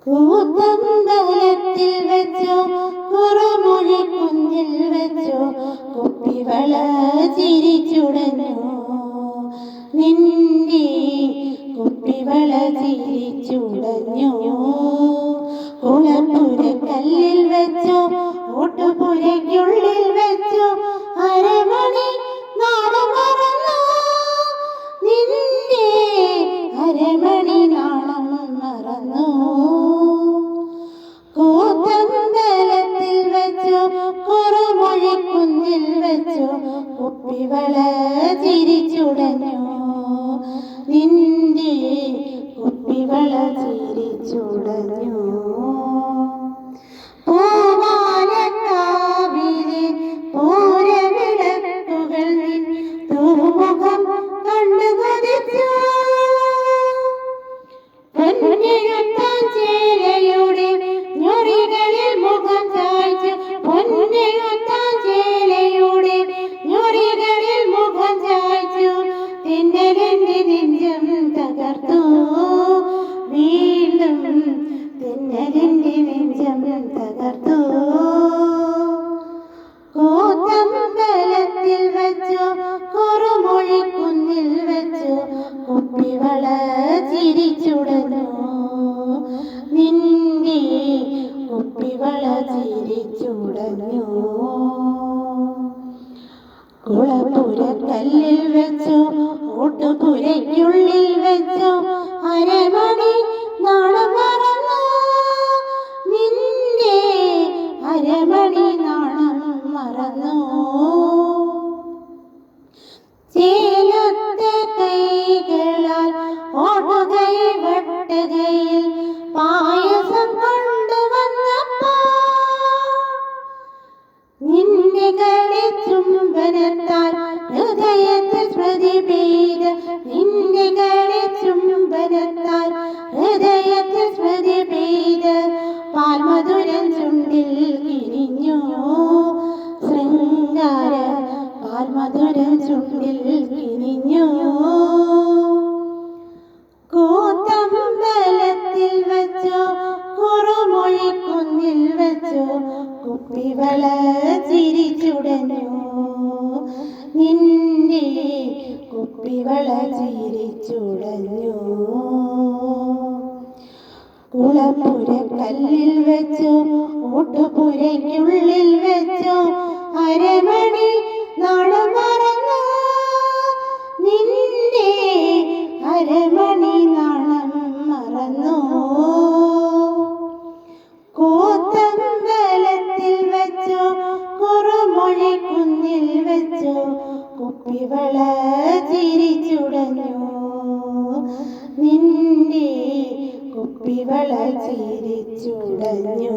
കൂത്തമ്പലത്തിൽ വെച്ചോ കുറുമൊഴി കുഞ്ഞിൽ വെച്ചോ കുപ്പിവള ചിരിച്ചുടഞ്ഞോ നിന്റെ കുപ്പിവള ചിരിച്ചുടഞ്ഞോ കുളപ്പുരക്കല്ലിൽ വെച്ചോ ഓട്ടുപുരയ്ക്കുള്ളിൽ വെച്ചോ അരമണി നാളം മറന്നോ നിന്റെ അരമണി നാളം മറന്നോ കൂത്തമ്പലത്തിൽ വെച്ചോ കുറുമൊഴി കുഞ്ഞിൽ വെച്ചോ കുപ്പിവള ചിരിച്ചുടഞ്ഞോ നിന്റെ കുപ്പിവള ചിരിച്ചുടഞ്ഞോ പൂവാലക്കാവിലെ പൂരവിളക്കുകൾ തൂമുഖം കണ്ടു കൊതിച്ചു പൊന്നെഴുത്താൻ ചേലയുടെ ഞൊറികളിൽ മുഖം ചായ്ച്ചു പൊന്നെഴുത്താൻ ചേലയുടെ ഞൊറികളിൽ മുഖം ചായ്ച്ചു തെന്നലെന്റെ നെഞ്ചം തകർത്തു വീണ്ടും തെന്നലെന്റെ നെഞ്ചം തകർത്തു കൂത്തമ്പലത്തിൽ വെച്ചോ കുറുമൊഴി കുഞ്ഞിൽ വെച്ചോ കുപ്പിവള ചിരിച്ചുടഞ്ഞോ നിന്റെ കുപ്പിവള ചിരിച്ചുടഞ്ഞോ കുളപ്പുരക്കല്ലിൽ വെച്ചോ ഓട്ടുപുരയ്ക്കുള്ളിൽ വെച്ചോ അരമണി നാളം മറന്നോ നിന്റെ അരമണി നാളം മറന്നോ ചേലൊത്ത കൈകളാൽ ഓടുകയിൽ വട്ടുകയിൽ പായസം കൊണ്ടുവന്നപ്പോ നിന്റെ കളി ചുംബനത്താൽ ഹൃദയത്തിൽ സ്മൃതി പെയ്ത് നിന്റെ കളി ചുംബനത്താൽ ഹൃദയത്തിൽ സ്മൃതി പെയ്ത് പാൽമധുരം ചുണ്ടിൽ കിരിഞ്ഞു ശൃംഗാര പാൽമധുരം ചുണ്ടിൽ കിരിഞ്ഞു കൂത്തമ്പലത്തിൽ വെച്ചോ കുറുമൊഴി കുഞ്ഞിൽ വെച്ചോ കുപ്പിവള ചിരിച്ചുടഞ്ഞോ നിന്റെ കുപ്പിവള ചിരിച്ചുടഞ്ഞോ കുളപ്പുരക്കല്ലിൽ വെച്ചോ ഓട്ടുപുരയ്ക്കുള്ളിൽ വെച്ചോ അരമണി നാളം മറന്നോ നിന്റെ അരമണി നാളം മറന്നോ കൂത്തമ്പലത്തിൽ വെച്ചോ കുറുമൊഴി കുഞ്ഞിൽ വെച്ചോ കുപ്പിവള ചിരിച്ചുടഞ്ഞോ നിന്റെ കുപ്പിവള ചിരിച്ചുടഞ്ഞോ